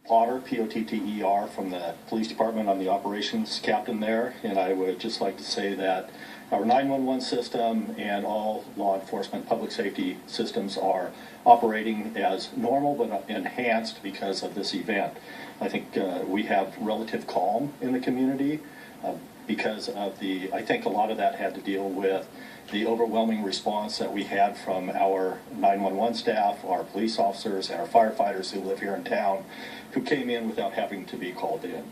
Potter, P-O-T-T-E-R, from the police department. I'm the operations captain there, and I would just like to say that our 911 system and all law enforcement public safety systems are operating as normal but enhanced because of this event. I think we have relative calm in the community because of I think a lot of that had to deal with the overwhelming response that we had from our 911 staff, our police officers, and our firefighters who live here in town, who came in without having to be called in.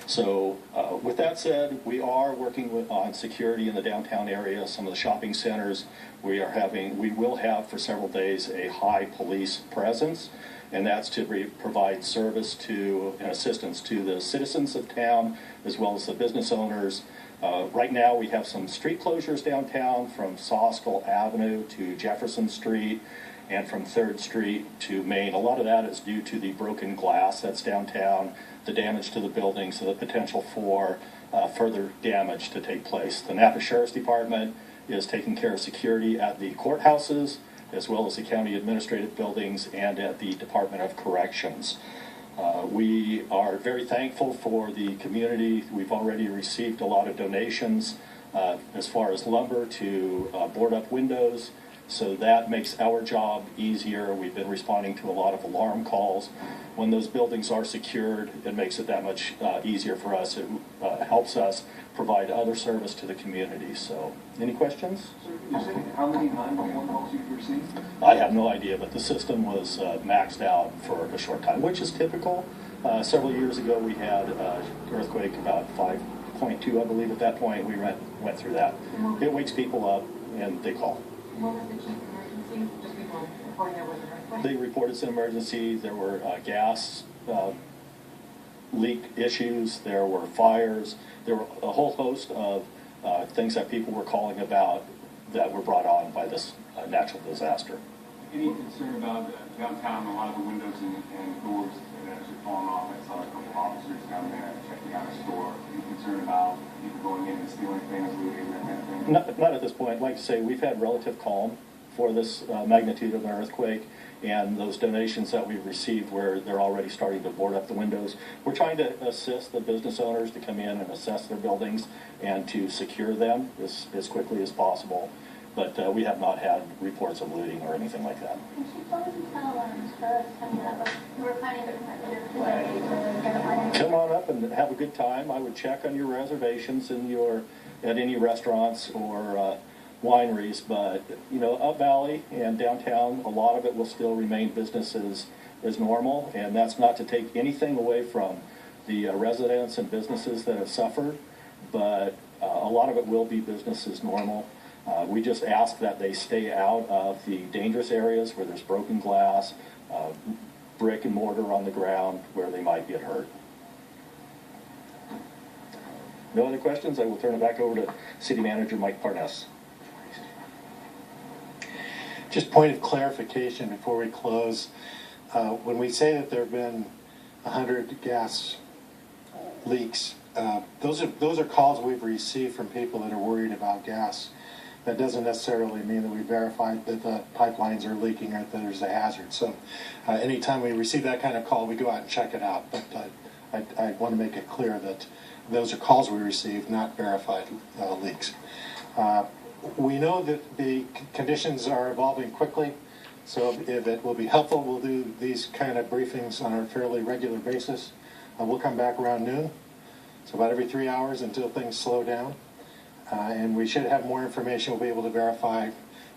So with that said, we are working on security in the downtown area, some of the shopping centers. We will have for several days a high police presence, and that's to provide service to and assistance to the citizens of town as well as the business owners. Right now we have some street closures downtown from Soskel Avenue to Jefferson Street and from 3rd Street to Main. A lot of that is due to the broken glass that's downtown, the damage to the buildings, and the potential for further damage to take place. The Napa Sheriff's Department is taking care of security at the courthouses as well as the county administrative buildings and at the Department of Corrections. We are very thankful for the community. We've already received a lot of donations as far as lumber to board up windows, so that makes our job easier. We've been responding to a lot of alarm calls. When those buildings are secured, it makes it that much easier for us. It helps us provide other service to the community. So, any questions? So you say how many 911 calls you've received? I have no idea, but the system was maxed out for a short time, which is typical. Several years ago, we had an earthquake about 5.2, I believe. At that point, we went through that. It wakes people up, and they call. What was the chief emergency? Just people reporting there was an earthquake? They reported it's an emergency. There were gas leak issues. There were fires. There were a whole host of things that people were calling about that were brought on by this natural disaster. Any concern about downtown? A lot of the windows and doors that actually falling off. I saw a couple of officers down there checking out a store. Any concern about people going in and stealing things, looting, that kind of thing? Not at this point. Like I say, we've had relative calm for this magnitude of an earthquake, and those donations that we've received where they're already starting to board up the windows. We're trying to assist the business owners to come in and assess their buildings and to secure them as quickly as possible. But we have not had reports of looting or anything like that. Can you tell alarms for us coming up? We're planning to come up here to get a plan. Come on up and have a good time. I would check on your reservations at any restaurants or wineries, but up Valley and downtown, a lot of it will still remain business as normal, and that's not to take anything away from the residents and businesses that have suffered, but a lot of it will be business as normal. We just ask that they stay out of the dangerous areas where there's broken glass, brick and mortar on the ground where they might get hurt. No other questions? I will turn it back over to City Manager Mike Parness. Just point of clarification before we close. When we say that there have been 100 gas leaks, those are calls we've received from people that are worried about gas. That doesn't necessarily mean that we verified that the pipelines are leaking or that there's a hazard. So anytime we receive that kind of call, we go out and check it out. But I want to make it clear that those are calls we received, not verified leaks. We know that the conditions are evolving quickly, so if it will be helpful, we'll do these kind of briefings on a fairly regular basis. We'll come back around noon, so about every 3 hours until things slow down. And we should have more information. We'll be able to verify,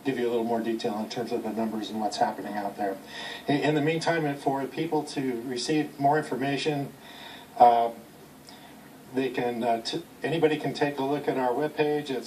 give you a little more detail in terms of the numbers and what's happening out there. In the meantime, for people to receive more information, they can anybody can take a look at our webpage. It's